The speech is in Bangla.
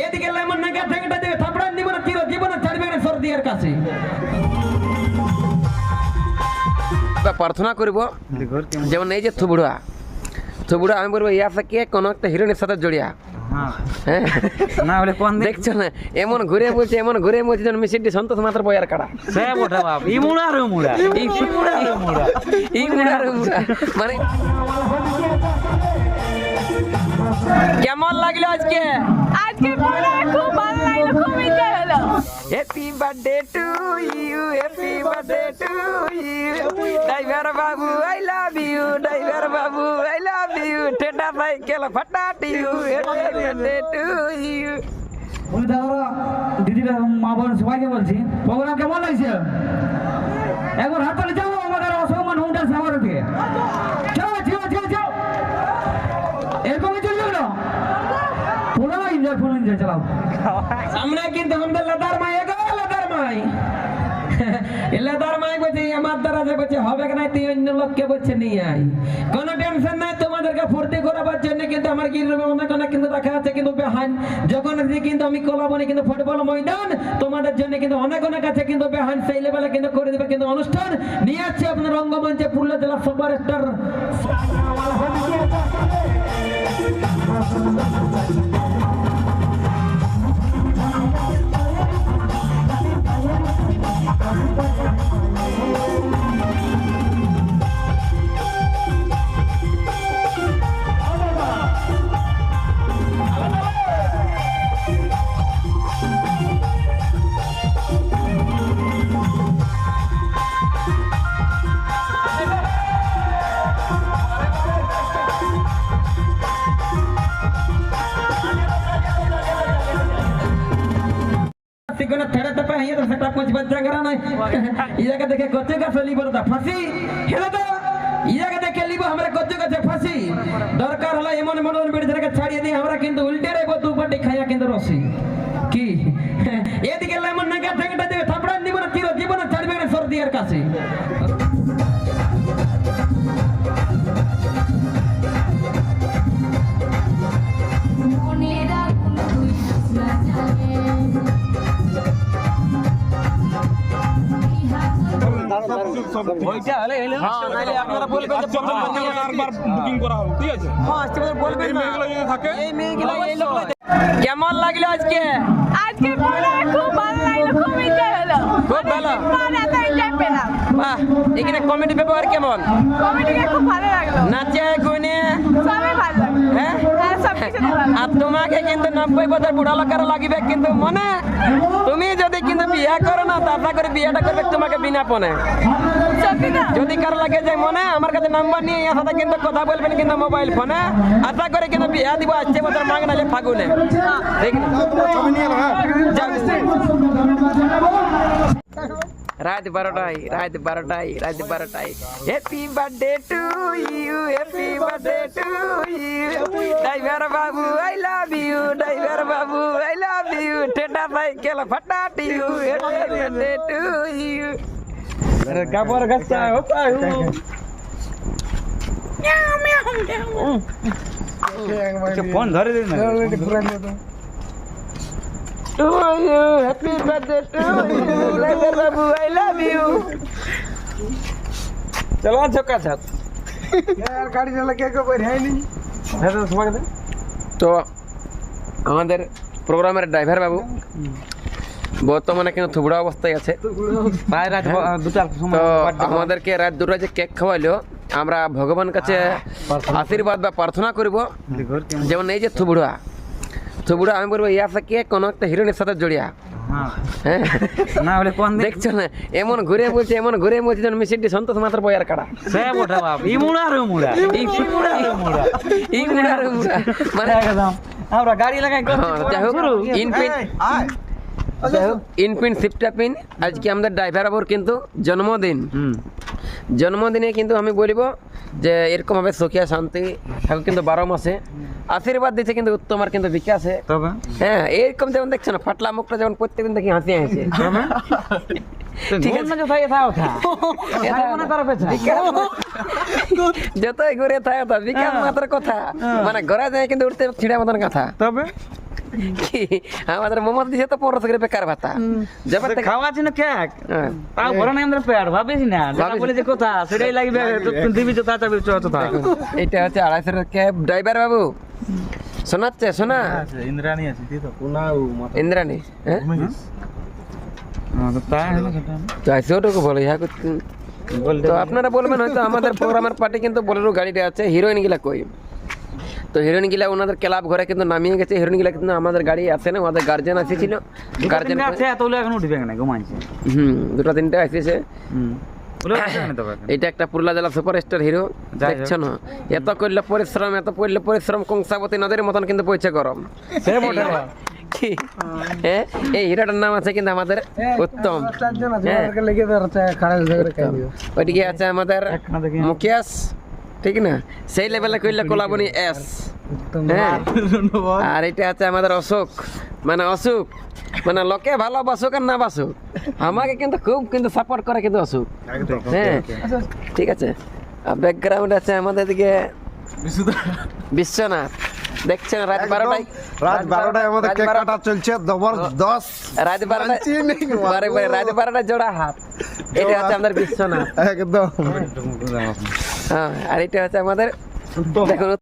এদিকে লেমন নাকি ঠেঙ্গটা দিয়ে থাপড়ান দিব না চির জীবনে ছাড়বে না সর্দিয়ার কাছে প্রার্থনা করব যেমন এই যে থুবুড়া আমি বলবো ইয়া থেকে কোনো একটা হিরোইনের সাথে জড়িয়া হ্যাঁ না বলে কোন দেখছো না এমন ঘুরে বলছে যেন মিশিটি সন্তোষ মাত্র বয়ার কাটা সে বটে বাপ মুড়া মানে কেমন লাগলো আজকে খুব ভালো লাগলো, খুব এনজয় হলো। Happy birthday to you driver বাবু আই লাভ ইউ টেটা সাইকেল ফাটাটি you happy birthday to you দিদিরা মা বোন সবাইকে বলছি প্রোগ্রাম কেমন লাগছে একবার হাত তালি যাও আমাদের অসম্মান হোমটা সামনে থেকে যাও এরকমই চলবে না পুরো এনজয় চালাও সামনে কিন্তু আমাদের লাদার মাই বলছে আমার দ্বারা যে বলছে হবে না তুই অন্য লোককে বলছে নিয়ে আই কোনো টেনশন নাই তোমাদেরকে ফুর্তি করাবার জন্য কিন্তু আমার কি অনেক কিন্তু রাখা আছে কিন্তু বেহান যখন কিন্তু আমি কলাবনি কিন্তু ফুটবল ময়দান তোমাদের জন্য কিন্তু অনেক আছে কিন্তু বেহান সেই লেভেলে কিন্তু করে দেবে কিন্তু অনুষ্ঠান নিয়ে আসছে আপনার রঙ্গমঞ্চে পুরুলিয়া জেলা সুপারস্টার कुछ बच्चा करा नहीं ये का देखे कोचे का फली बोलता फांसी हेलो तो ये का देखे लीबो हमरे कोचे का फांसी दरकार हला एमन मनोन बेड़ी धरे के छाड़ी दी हमरा किंतु उल्टे रे बतु बड्डी खाया किंतु रसी की एदिके लेमन नाका ঠেঙ্গটা দিয়ে থাপড়ান দিব না চির জীবনে ছাড়বে না সর্দিয়ার কাছে ওইটা হলে হ্যাঁ নালে আপনারা বলবেন যে প্রথম আরেকবার বুকিং করা হবে ঠিক আছে হ্যাঁ আজকে বলবেন না এই মেয়েগুলো যদি থাকে এই মেয়েগুলো এই লোক কেমন লাগলো আজকে খুব ভালো লাগলো, খুব এনজয় হলো। খুব ভালো মানে এত এনজয় পেলাম। বাহ এখানে কমেডি ব্যবহার কেমন কমেডিটা খুব ভালো লাগলো, নাচে গুনে সবই ভালো লাগলো। হ্যাঁ সব কিছু ভালো। আর তোমাকে কিন্তু 90 বছর বুড়া লোকের লাগিবে কিন্তু মনে তুমি যদি কিন্তু বিয়ে করো না তারপর করে বিয়েটা করবে তোমাকে বিনা পনে সত্যি না? যদি কারো লাগে যে মনে আমার কাছে নাম্বার নিয়ে এর সাথে কিন্তু কথা বলবেন কিন্তু মোবাইল ফোনে আশা করে কিন্তু বিয়ে দিব আসছে বছর মাগ নালে ফাগুনে ঠিক না রাত 12টায় happy birthday to you driver বাবু আই লাভ ইউ টেটা সাইকেল ফাটাটি you happy birthday to you কাপড় গাছটা হোপাই ফোন ধরে দিন না to you happy birthday to you driver babu I love you चलो झोका छाप यार गाड़ी चला के कोई है नहीं তো আমাদের প্রোগ্রামের ড্রাইভার বাবু বর্তমানে কিন্তু থুবড়া অবস্থায় আছে প্রায় রাত 2টার সময় আমাদেরকে রাত 2টায় যে কেক খাওয়াইলো আমরা ভগবান কাছে আশীর্বাদ বা প্রার্থনা করব যেমন এই যে থুবড়া আমি বলবো ইয়া থেকে কোনো একটা হিরোইনের সাথে জড়িয়া হ্যাঁ না বলে কোন দেখছো না এমন ঘুরে বলছে যেন মিশিটি সন্তোষ মাত্র বয়ার কাটা সে বটে বাপ মুড়া মানে একদম আমরা গাড়ি লাগাই যাই হোক ইনপিন সিফটা পিন আজকে আমাদের ড্রাইভার বাবুর কিন্তু জন্মদিনে কিন্তু আমি বলবো যে এরকম ভাবে সুখিয়া শান্তি ঠাকুর কিন্তু 12 মাসে আশীর্বাদ দিচ্ছে কিন্তু উত্তমার কিন্তু বিকাশে হ্যাঁ এরকম যেমন দেখছো না ফাটলা মুখটা যেমন প্রত্যেকদিন দেখি হাসি ঠিক আছে যতই ঘুরে থাকে বিকাশ মাত্র কথা মানে ঘরে যায় কিন্তু উঠতে ছিড়া মতন কথা তবে কি আমাদের মোহাম্মদ দিছে তো 1500 করে বেকার ভাতা যাবার থেকে খাওয়া আছে না কেক হ্যাঁ। তাও ভরা নাই আমাদের পেট ভাবিস না যেটা বলে যে কথা সেটাই লাগবে তো তুই দিবি তো তাড়াতাড়ি চতা এটা হচ্ছে 250 ক্যাব ড্রাইভার বাবু শোনাচ্ছে শোনা ইন্দ্রাণী আছে দি তো ইন্দ্রাণী হ্যাঁ তো তাই হলো সেটা তো আইসোটুকু বলে ইহা করতে তো আপনারা বলবেন হয়তো আমাদের প্রোগ্রামের পার্টি কিন্তু বোলেরো গাড়িটা আছে হিরোইন গিলা কই তো হিরোইন গিলা ওনাদের ক্লাব ঘরে কিন্তু নামিয়ে গেছে হিরোইন গিলা কিন্তু আমাদের গাড়ি আছে না আমাদের গার্জেন আসেছিল গার্জেন আছে এতগুলো এখন উঠবে না ঘুমাইছে দুটো তিনটে আসেছে বলে আছে না তো এটা একটা পুরুলিয়া জেলা সুপারস্টার হিরো যাই হোক। দেখছো না এত করলে পরিশ্রম কংসাবতী নদীর মতন কিন্তু পয়সা গরম সে বটে কি হ্যাঁ এই হিরোটার নাম আছে কিন্তু আমাদের উত্তম হ্যাঁ। ওইদিকে আছে আমাদের একখানা দেখি। মুকেশ ঠিক না সেই লেভেলে কইলে কোলাবনি এস হ্যাঁ আর এটা আছে আমাদের অশোক মানে অশোক মানে লোকে ভালোবাসুক আর না বাসুক আমাকে কিন্তু খুব কিন্তু সাপোর্ট করে কিন্তু অশোক হ্যাঁ ঠিক আছে আর ব্যাকগ্রাউন্ড আছে আমাদের দিকে বিশ্বনাথ দেখছেন রাত 12টায় রাত 12টায় আমাদের কেক কাটা চলছে জবরদস্ত রাত 12টায় রাত 12টায় জোড়া হাত এটা হচ্ছে আমাদের বিশ্বনাথ একদম হ্যাঁ আর এটা হচ্ছে আমাদের দেখুন